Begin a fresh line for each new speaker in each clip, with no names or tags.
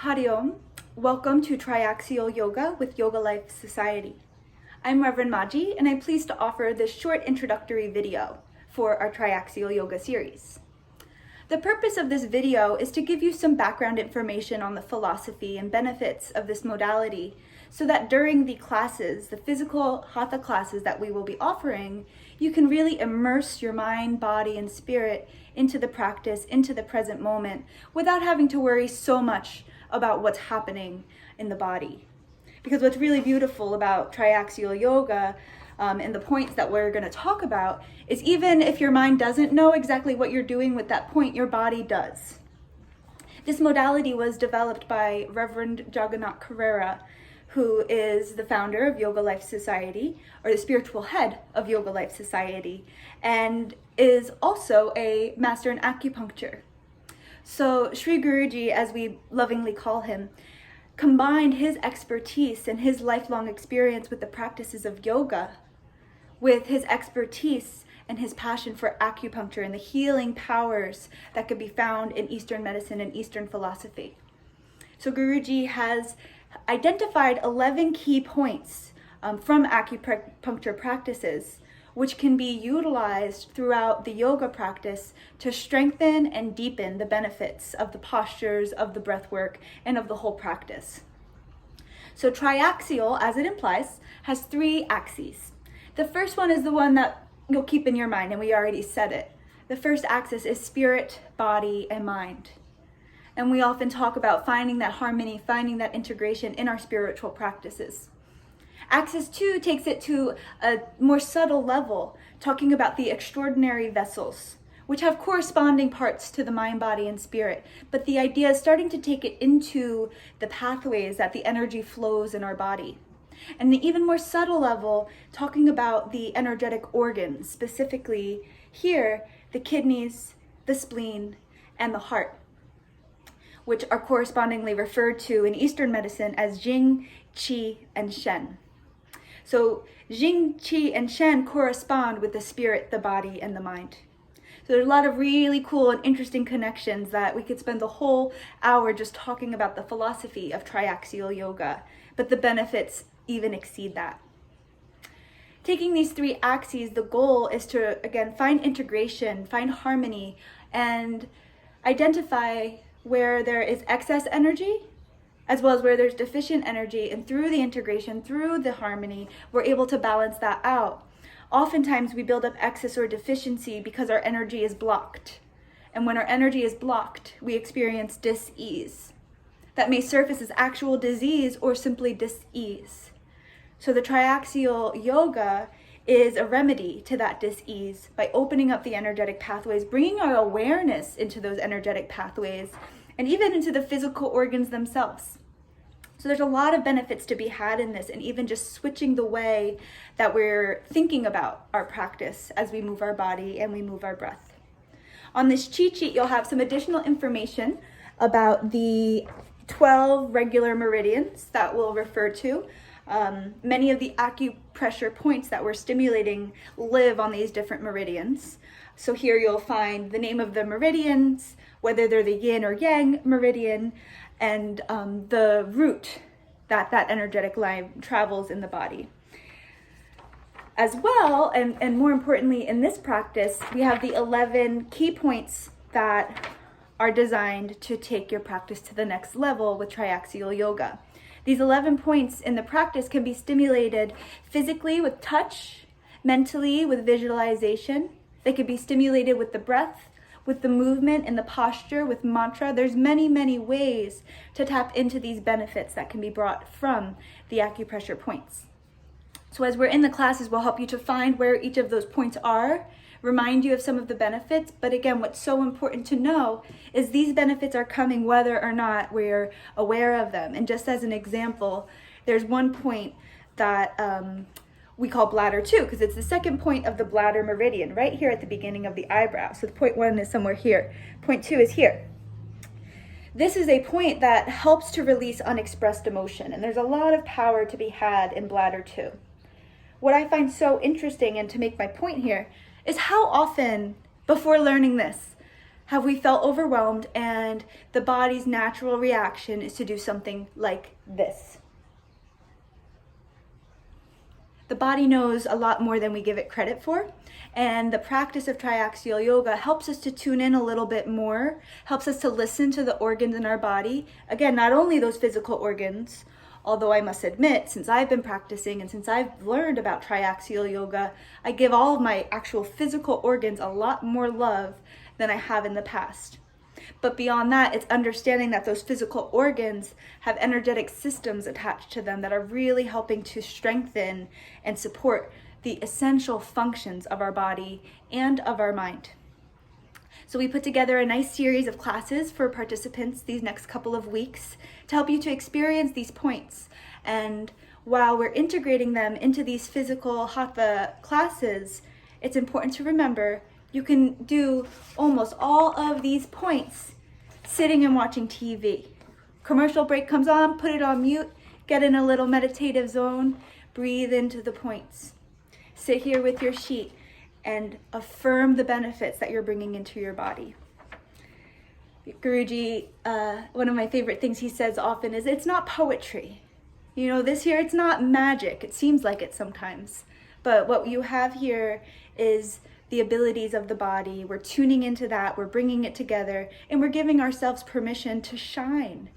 Hari Om. Welcome to Triaxial Yoga with Yoga Life Society. I'm Reverend Maji, and I'm pleased to offer this short introductory video for our Triaxial Yoga series. The purpose of this video is to give you some background information on the philosophy and benefits of this modality so that during the classes, the physical hatha classes that we will be offering, you can really immerse your mind, body, and spirit into the practice, into the present moment, without having to worry so much about what's happening in the body. Because what's really beautiful about triaxial yoga and the points that we're going to talk about is even if your mind doesn't know exactly what you're doing with that point, your body does. This modality was developed by Reverend Jagannath Carrera, who is the founder of Yoga Life Society, or the spiritual head of Yoga Life Society, and is also a master in acupuncture. So Sri Guruji, as we lovingly call him, combined his expertise and his lifelong experience with the practices of yoga with his expertise and his passion for acupuncture and the healing powers that could be found in Eastern medicine and Eastern philosophy. So Guruji has identified 11 key points from acupuncture practices which can be utilized throughout the yoga practice to strengthen and deepen the benefits of the postures, of the breath work, and of the whole practice. So triaxial, as it implies, has 3 axes. The first one is the one that you'll keep in your mind, and we already said it. The first axis is spirit, body, and mind. And we often talk about finding that harmony, finding that integration in our spiritual practices. Axis 2 takes it to a more subtle level, talking about the extraordinary vessels, which have corresponding parts to the mind, body, and spirit. But the idea is starting to take it into the pathways that the energy flows in our body. And the even more subtle level, talking about the energetic organs, specifically here, the kidneys, the spleen, and the heart, which are correspondingly referred to in Eastern medicine as Jing, Qi, and Shen. So Jing, Qi, and Shen correspond with the spirit, the body, and the mind. So there's a lot of really cool and interesting connections that we could spend the whole hour just talking about the philosophy of triaxial yoga, but the benefits even exceed that. Taking these 3 axes, the goal is to, again, find integration, find harmony, and identify where there is excess energy as well as where there's deficient energy, and through the integration, through the harmony, we're able to balance that out. Oftentimes we build up excess or deficiency because our energy is blocked. And when our energy is blocked, we experience dis-ease. That may surface as actual disease or simply dis-ease. So the triaxial yoga is a remedy to that dis-ease by opening up the energetic pathways, bringing our awareness into those energetic pathways, and even into the physical organs themselves. So there's a lot of benefits to be had in this, and even just switching the way that we're thinking about our practice as we move our body and we move our breath. On this cheat sheet, you'll have some additional information about the 12 regular meridians that we'll refer to. Many of the acupressure points that we're stimulating live on these different meridians. So here you'll find the name of the meridians, whether they're the yin or yang meridian, and the route that energetic line travels in the body. As well, and more importantly in this practice, we have the 11 key points that are designed to take your practice to the next level with triaxial yoga. These 11 points in the practice can be stimulated physically with touch, mentally with visualization. They could be stimulated with the breath, with the movement and the posture, with mantra. There's many, many ways to tap into these benefits that can be brought from the acupressure points. So as we're in the classes, we'll help you to find where each of those points are, remind you of some of the benefits. But again, what's so important to know is these benefits are coming whether or not we're aware of them. And just as an example, there's one point that we call bladder 2, because it's the second point of the bladder meridian, right here at the beginning of the eyebrow. So the point 1 is somewhere here. Point 2 is here. This is a point that helps to release unexpressed emotion, and there's a lot of power to be had in bladder 2. What I find so interesting, and to make my point here, is how often, before learning this, Have we felt overwhelmed and the body's natural reaction is to do something like this? The body knows a lot more than we give it credit for, and the practice of triaxial yoga helps us to tune in a little bit more, helps us to listen to the organs in our body. Again, not only those physical organs, although I must admit, since I've been practicing and since I've learned about triaxial yoga, I give all of my actual physical organs a lot more love than I have in the past. But beyond that, it's understanding that those physical organs have energetic systems attached to them that are really helping to strengthen and support the essential functions of our body and of our mind. So we put together a nice series of classes for participants these next couple of weeks to help you to experience these points. And while we're integrating them into these physical hatha classes, it's important to remember you can do almost all of these points sitting and watching TV. Commercial break comes on, put it on mute, get in a little meditative zone, breathe into the points. Sit here with your sheet and affirm the benefits that you're bringing into your body. Guruji, one of my favorite things he says often is, it's not poetry. You know, this here, it's not magic. It seems like it sometimes. But what you have here is the abilities of the body. We're tuning into that, we're bringing it together, and we're giving ourselves permission to shine,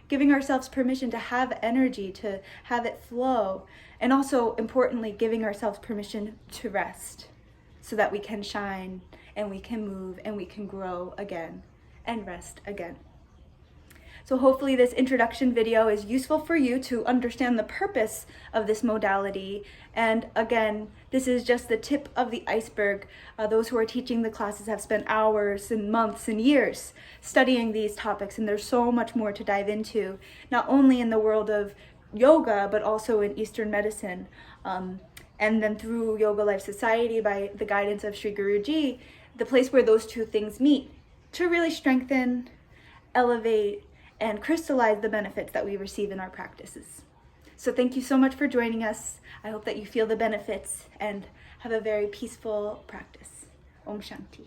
giving ourselves permission to have energy, to have it flow, and also, importantly, giving ourselves permission to rest so that we can shine and we can move and we can grow again and rest again. So hopefully this introduction video is useful for you to understand the purpose of this modality. And again, this is just the tip of the iceberg. Those who are teaching the classes have spent hours and months and years studying these topics, and there's so much more to dive into, not only in the world of yoga, but also in Eastern medicine. And then through Yoga Life Society, by the guidance of Sri Guruji, the place where those two things meet to really strengthen, elevate, and crystallize the benefits that we receive in our practices. So thank you so much for joining us. I hope that you feel the benefits and have a very peaceful practice. Om Shanti.